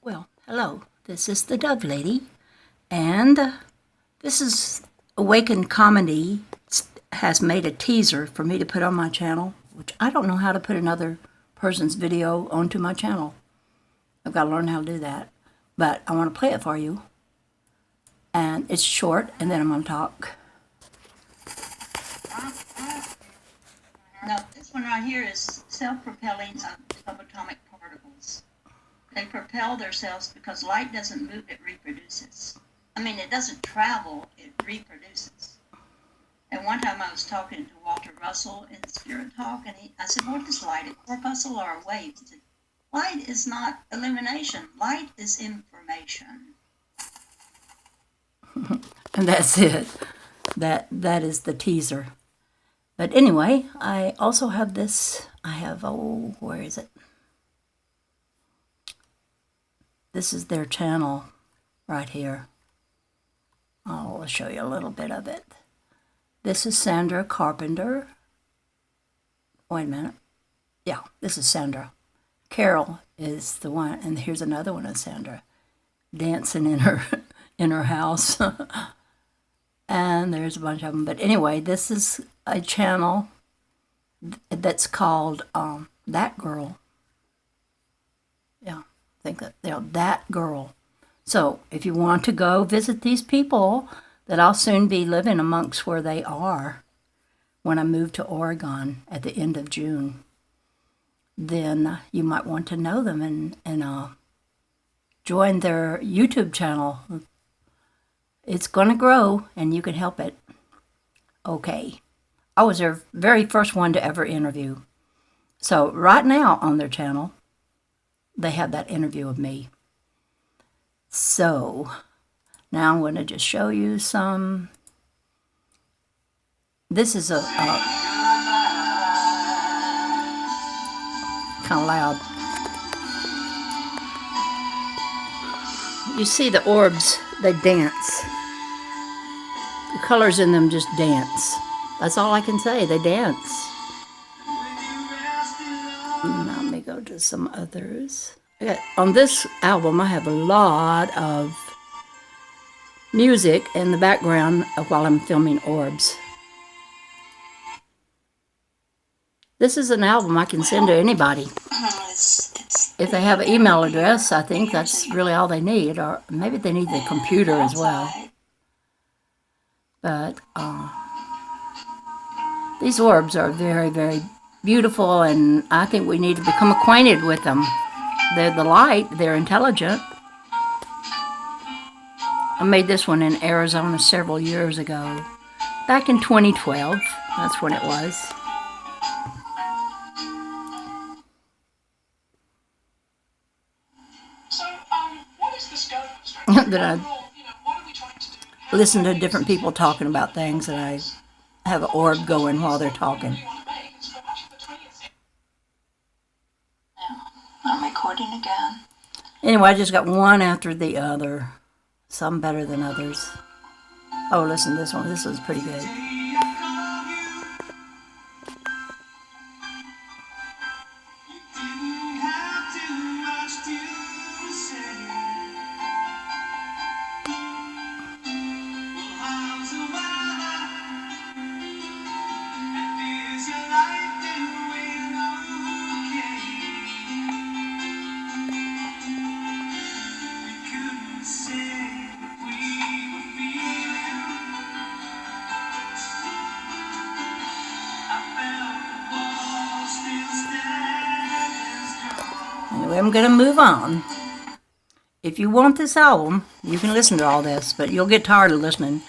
Well, hello, this is the Dove Lady, and this is Awakened Comedy has made a teaser for me to put on my channel, which I don't know how to put another person's video onto my channel. I've got to learn how to do that, but I want to play it for you, and it's short, and then I'm going to talk. Now, this one right here is self-propelling subatomic particles. They propel themselves because light doesn't move, it reproduces. I mean, it doesn't travel, it reproduces. And one time I was talking to Walter Russell in Spirit Talk, and I said, what is light, a corpuscle or a wave? He said, light is not illumination, light is information. And that's it. That is the teaser. But anyway, I also have this. Where is it? This is their channel right here. I'll show you a little bit of it. This is Sandra Carpenter. Wait a minute. Yeah, this is Sandra. Carol is the one, and here's another one of Sandra dancing in her house. And there's a bunch of them. But anyway, this is a channel that's called That Girl. Yeah, I think That Girl. So if you want to go visit these people that I'll soon be living amongst where they are when I move to Oregon at the end of June, then you might want to know them and join their YouTube channel. It's going to grow, and you can help it. Okay. I was their very first one to ever interview. So right now on their channel, they have that interview of me. So now I'm going to just show you some. This is a kind of loud. You see the orbs, they dance. The colors in them just dance. That's all I can say, they dance. Now let me go to some others. On this album, I have a lot of music in the background while I'm filming orbs. This is an album I can send to anybody. If they have an email address, I think that's really all they need, or maybe they need the computer as well. But these orbs are very, very beautiful, and I think we need to become acquainted with them. They're the light, they're intelligent. I made this one in Arizona several years ago. Back in 2012, that's when it was. So, what is the scope? That I listen to different people talking about things, and I have an orb going while they're talking. I'm recording again. Anyway, I just got one after the other. Some better than others. Oh, listen to this one. This was pretty good. Anyway, I'm going to move on. If you want this album, you can listen to all this, but you'll get tired of listening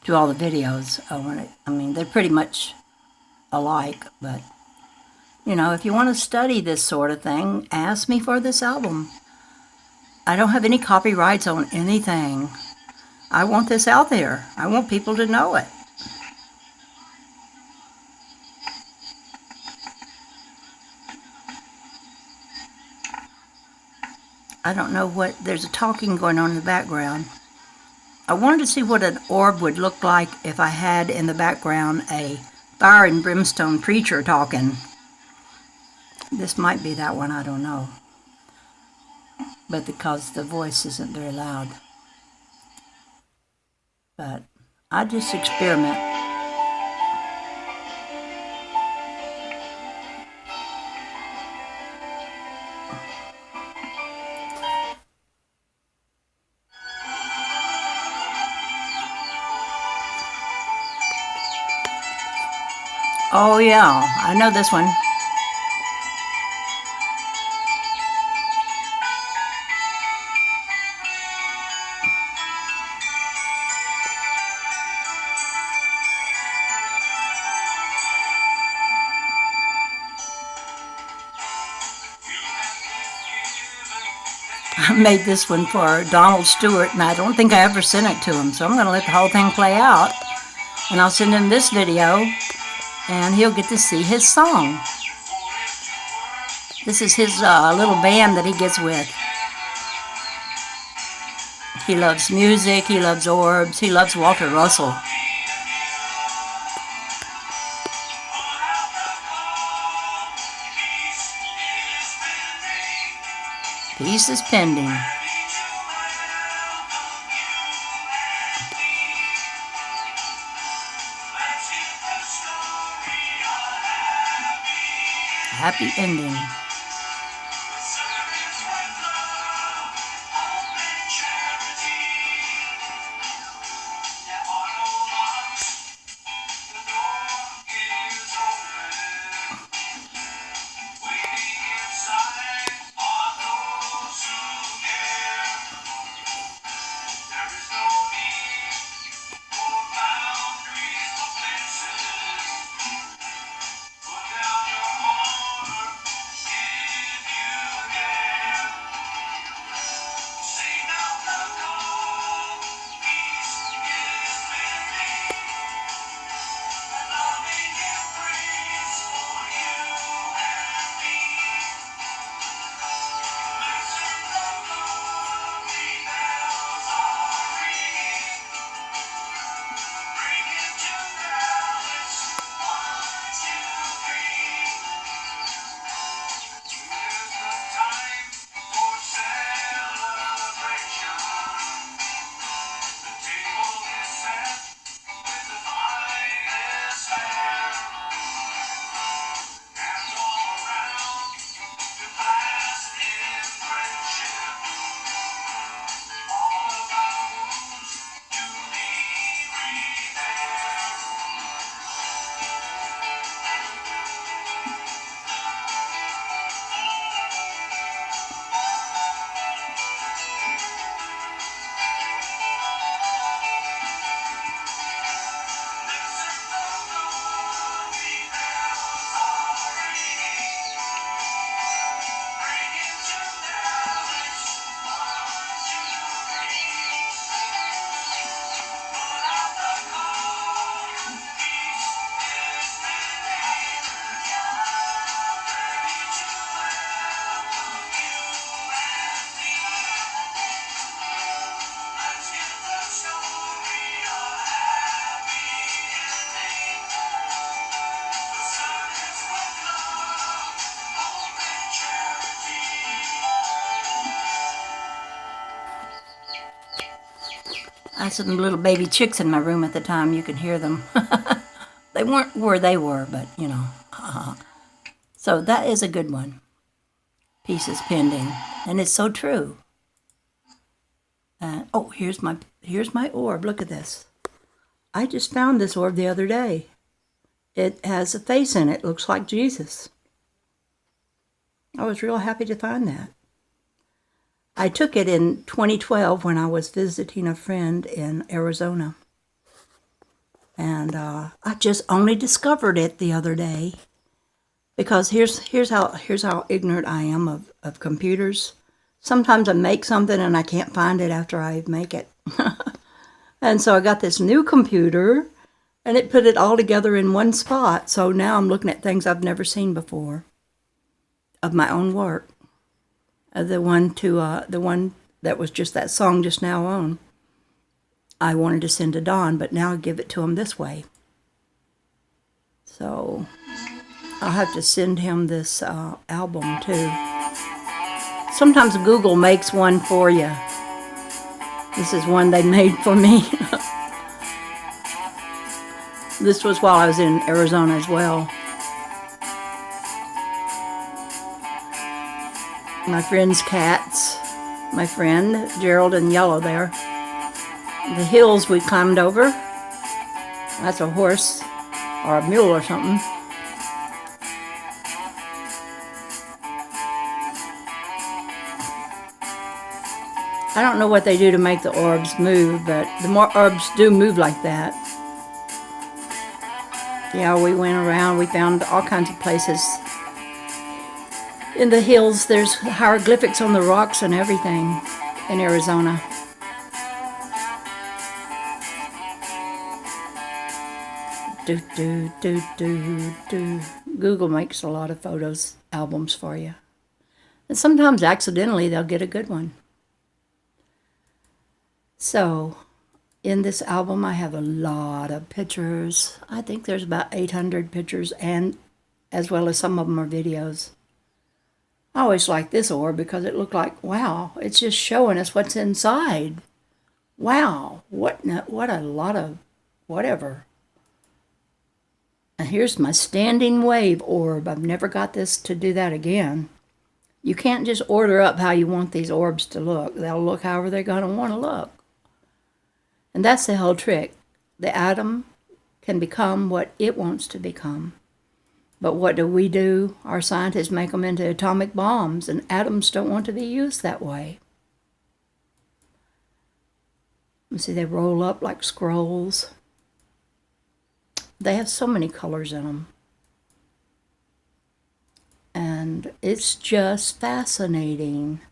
to all the videos. I mean, they're pretty much alike, but, you know, if you want to study this sort of thing, ask me for this album. I don't have any copyrights on anything. I want this out there. I want people to know it. I don't know what, there's a talking going on in the background. I wanted to see what an orb would look like if I had in the background a fire and brimstone preacher talking. This might be that one, I don't know. but because the voice isn't very loud. But I just experiment. Oh yeah, I know this one. I made this one for Donald Stewart, and I don't think I ever sent it to him, so I'm going to let the whole thing play out. And I'll send him this video, and he'll get to see his song. This is his little band that he gets with. He loves music, he loves orbs, he loves Walter Russell. Peace is pending. Happy ending. I had some little baby chicks in my room at the time. You can hear them. They weren't where they were, but you know. So that is a good one. Peace is pending, and it's so true. Oh, here's my orb. Look at this. I just found this orb the other day. It has a face in it. Looks like Jesus. I was real happy to find that. I took it in 2012 when I was visiting a friend in Arizona. And I just only discovered it the other day. Because here's how ignorant I am of computers. Sometimes I make something and I can't find it after I make it. And so I got this new computer and it put it all together in one spot. So now I'm looking at things I've never seen before of my own work. The one that was just that song just now on. I wanted to send to Don, but now I give it to him this way. So I'll have to send him this album too. Sometimes Google makes one for you. This is one they made for me. This was while I was in Arizona as well. My friend's cats. My friend, Gerald in yellow there. The hills we climbed over. That's a horse or a mule or something. I don't know what they do to make the orbs move, but the more orbs do move like that. Yeah, we went around, we found all kinds of places. In the hills, there's hieroglyphics on the rocks and everything in Arizona. Google makes a lot of photos, albums for you. And sometimes accidentally they'll get a good one. So, in this album I have a lot of pictures. I think there's about 800 pictures, and as well as some of them are videos. I always like this orb because it looked like, wow, it's just showing us what's inside. Wow, what a lot of whatever. And here's my standing wave orb. I've never got this to do that again. You can't just order up how you want these orbs to look. They'll look however they're going to want to look. And that's the whole trick. The atom can become what it wants to become. But what do? Our scientists make them into atomic bombs, and atoms don't want to be used that way. You see, they roll up like scrolls. They have so many colors in them. And it's just fascinating.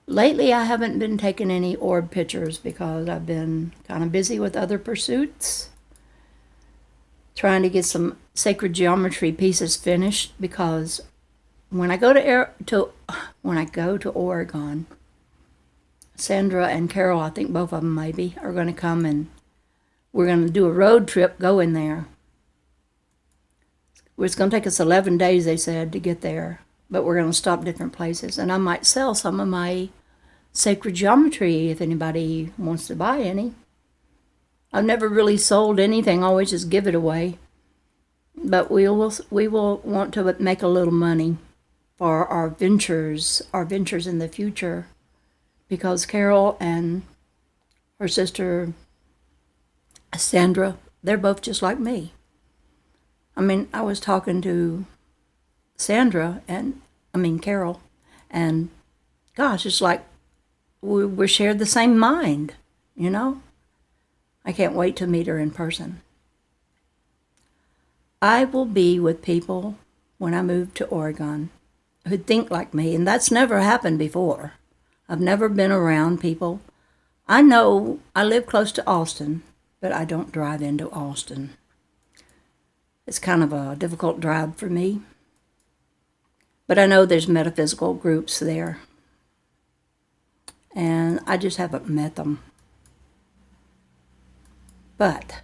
Lately, I haven't been taking any orb pictures because I've been kind of busy with other pursuits. Trying to get some sacred geometry pieces finished, because when I go to Oregon, Sandra and Carol, I think both of them maybe, are going to come, and we're going to do a road trip going there. It's going to take us 11 days, they said, to get there, but we're going to stop different places, and I might sell some of my sacred geometry if anybody wants to buy any. I've never really sold anything, always just give it away. But we will want to make a little money for our ventures in the future, because Carol and her sister Sandra, they're both just like me. I mean, I was talking to Carol, and gosh, it's like we shared the same mind, you know? I can't wait to meet her in person. I will be with people when I move to Oregon who think like me, and that's never happened before. I've never been around people. I know I live close to Austin, but I don't drive into Austin. It's kind of a difficult drive for me. But I know there's metaphysical groups there, and I just haven't met them. But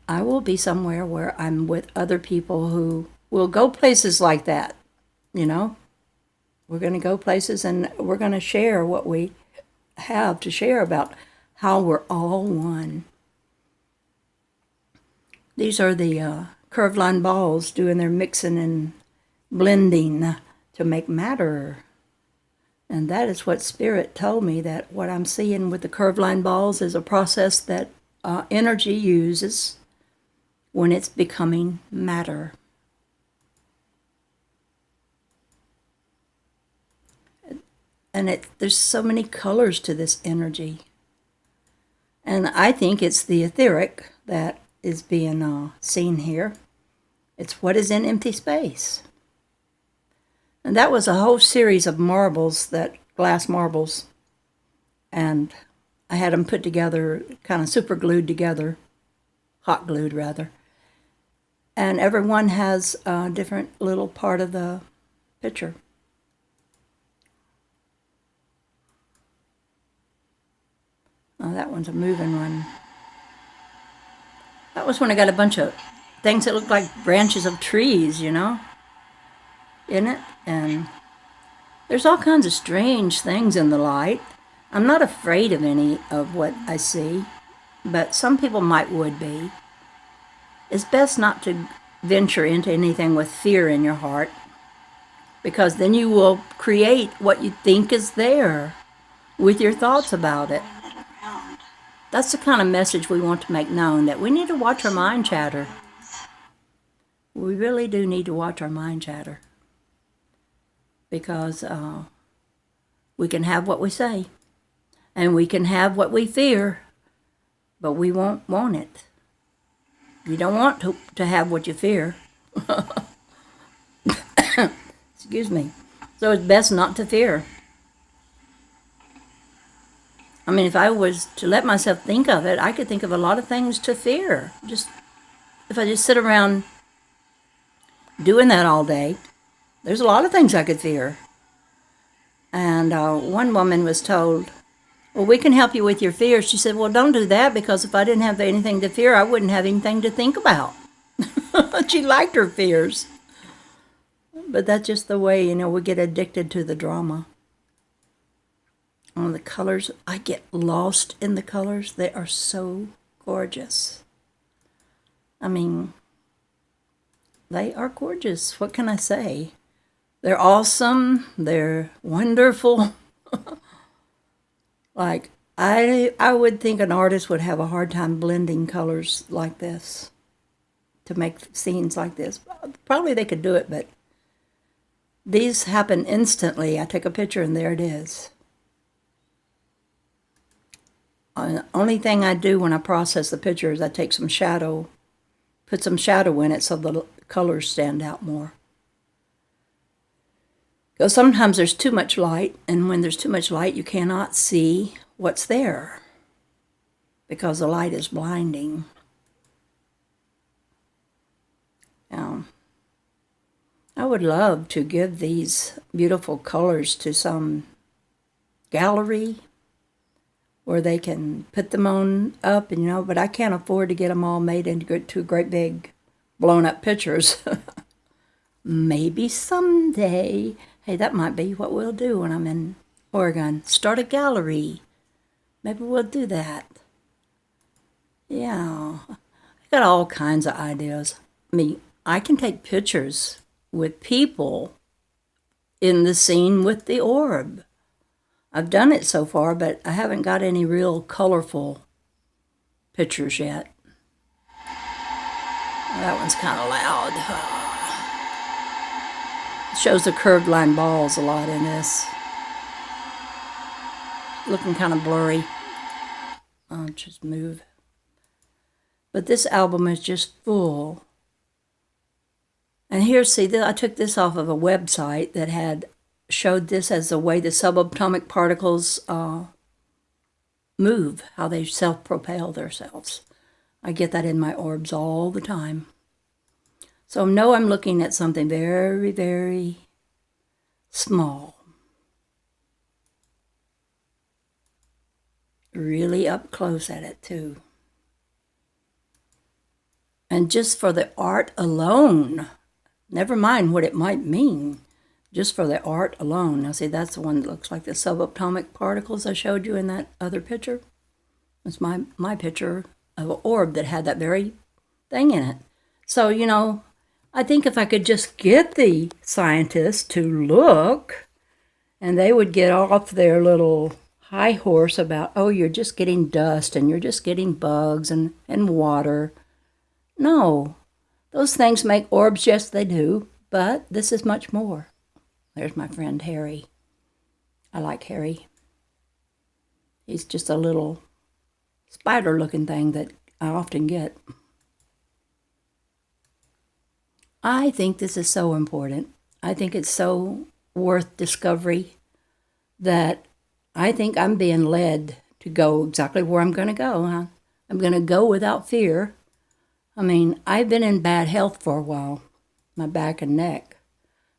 I will be somewhere where I'm with other people who will go places like that, you know? We're going to go places, and we're going to share what we have to share about how we're all one. These are the curved line balls doing their mixing and blending to make matter. And that is what Spirit told me, that what I'm seeing with the curved line balls is a process that energy uses when it's becoming matter. And there's so many colors to this energy. And I think it's the etheric that is being seen here. It's what is in empty space. And that was a whole series of marbles, glass marbles. And I had them put together, kind of super glued together, hot glued rather. And everyone has a different little part of the picture. Oh, that one's a moving one. That was when I got a bunch of things that looked like branches of trees, you know, in it. And There's all kinds of strange things in the light. I'm not afraid of any of what I see, but some people would be. It's best not to venture into anything with fear in your heart, because then you will create what you think is there with your thoughts about it. That's the kind of message we want to make known, that we need to watch our mind chatter. We really do need to watch our mind chatter, because we can have what we say, and we can have what we fear, but we won't want it. You don't want to have what you fear. Excuse me. So it's best not to fear. I mean, if I was to let myself think of it, I could think of a lot of things to fear. If I just sit around doing that all day, there's a lot of things I could fear. And one woman was told, well, we can help you with your fears. She said, well, don't do that, because if I didn't have anything to fear, I wouldn't have anything to think about. She liked her fears. But that's just the way, we get addicted to the drama. On the colors, I get lost in the colors. They are so gorgeous. I mean, they are gorgeous. What can I say? They're awesome. They're wonderful. Like, I would think an artist would have a hard time blending colors like this to make scenes like this. Probably they could do it, but these happen instantly. I take a picture and there it is. The only thing I do when I process the picture is I take some shadow, put some shadow in it so the colors stand out more. Because sometimes there's too much light, and when there's too much light, you cannot see what's there because the light is blinding. I would love to give these beautiful colors to some gallery where they can put them on up, but I can't afford to get them all made into two great big blown up pictures. Maybe someday. Hey, that might be what we'll do when I'm in Oregon. Start a gallery. Maybe we'll do that. Yeah. I got all kinds of ideas. I mean, I can take pictures with people in the scene with the orb. I've done it so far, but I haven't got any real colorful pictures yet. That one's kind of loud. It shows the curved line balls a lot in this. Looking kind of blurry. I'll just move. But this album is just full. And here, see, I took this off of a website that showed this as the way the subatomic particles move, how they self-propel themselves. I get that in my orbs all the time. So know I'm looking at something very, very small. Really up close at it, too. And just for the art alone, never mind what it might mean, just for the art alone. Now, see, that's the one that looks like the subatomic particles I showed you in that other picture. It's my picture of an orb that had that very thing in it. So, I think if I could just get the scientists to look, and they would get off their little high horse about, oh, you're just getting dust, and you're just getting bugs and water. No, those things make orbs, yes, they do, but this is much more. There's my friend Harry. I like Harry. He's just a little spider-looking thing that I often get. I think this is so important. I think it's so worth discovery that I think I'm being led to go exactly where I'm going to go. I'm going to go without fear. I mean, I've been in bad health for a while, my back and neck.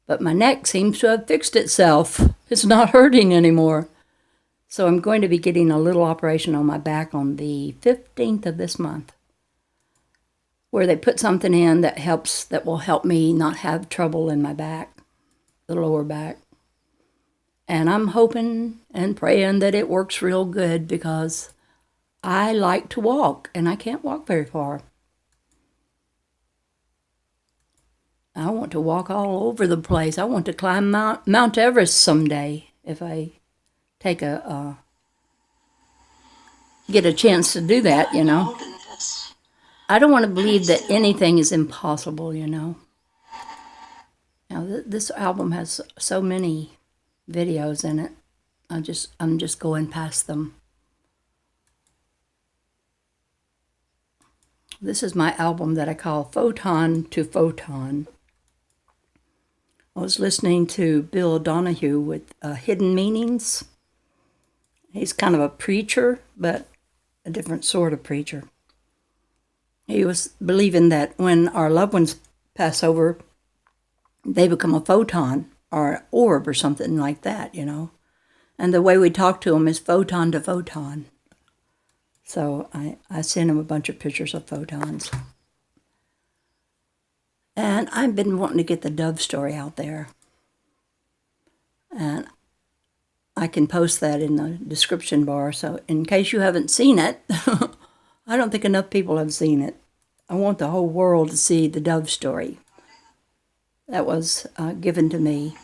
But my neck seems to have fixed itself. It's not hurting anymore. So I'm going to be getting a little operation on my back on the 15th of this month, where they put something in that will help me not have trouble in my back, the lower back. And I'm hoping and praying that it works real good because I like to walk and I can't walk very far. I want to walk all over the place. I want to climb Mount Everest someday if I take get a chance to do that, you know. I don't want to believe that anything is impossible, you know. Now, this album has so many videos in it. I'm just going past them. This is my album that I call Photon to Photon. I was listening to Bill Donahue with Hidden Meanings. He's kind of a preacher, but a different sort of preacher. He was believing that when our loved ones pass over, they become a photon or an orb or something like that, you know. And the way we talk to them is photon to photon. So I sent him a bunch of pictures of photons. And I've been wanting to get the Dove story out there. And I can post that in the description bar. So in case you haven't seen it, I don't think enough people have seen it. I want the whole world to see the Dove story. That was given to me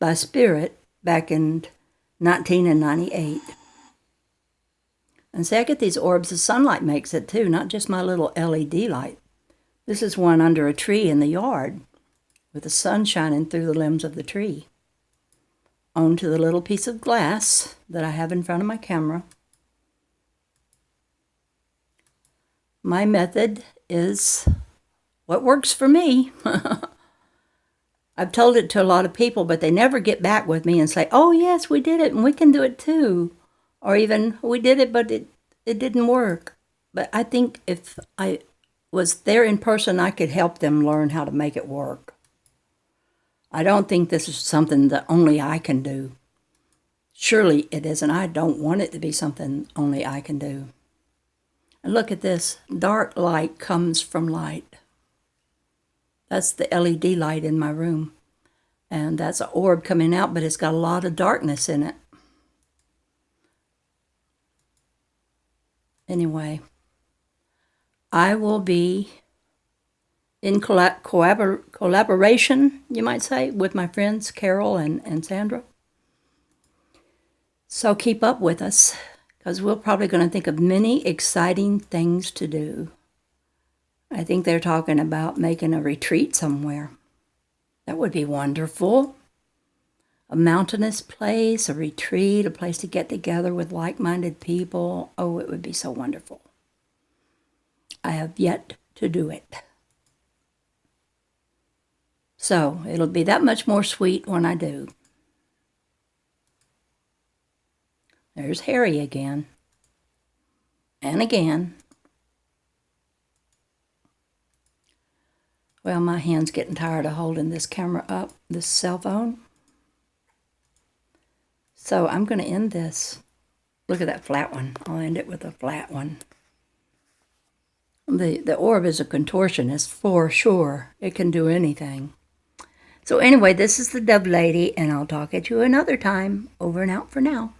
by Spirit back in 1998. And see, I get these orbs, the sunlight makes it too, not just my little LED light. This is one under a tree in the yard with the sun shining through the limbs of the tree onto the little piece of glass that I have in front of my camera. My method is what works for me. I've told it to a lot of people, but they never get back with me and say, oh, yes, we did it and we can do it too. Or even, we did it, but it didn't work. But I think if I was there in person, I could help them learn how to make it work. I don't think this is something that only I can do. Surely it isn't. I don't want it to be something only I can do. And look at this. Dark light comes from light. That's the LED light in my room. And that's an orb coming out, but it's got a lot of darkness in it. Anyway, I will be in collaboration, you might say, with my friends Carol and Sandra. So keep up with us, because we're probably going to think of many exciting things to do. I think they're talking about making a retreat somewhere. That would be wonderful. A mountainous place, a retreat, a place to get together with like-minded people. Oh, it would be so wonderful. I have yet to do it. So it'll be that much more sweet when I do. There's Harry again. And again. Well, my hand's getting tired of holding this camera up, this cell phone. So I'm going to end this. Look at that flat one. I'll end it with a flat one. The orb is a contortionist for sure. It can do anything. So anyway, this is the Dove Lady, and I'll talk at you another time. Over and out for now.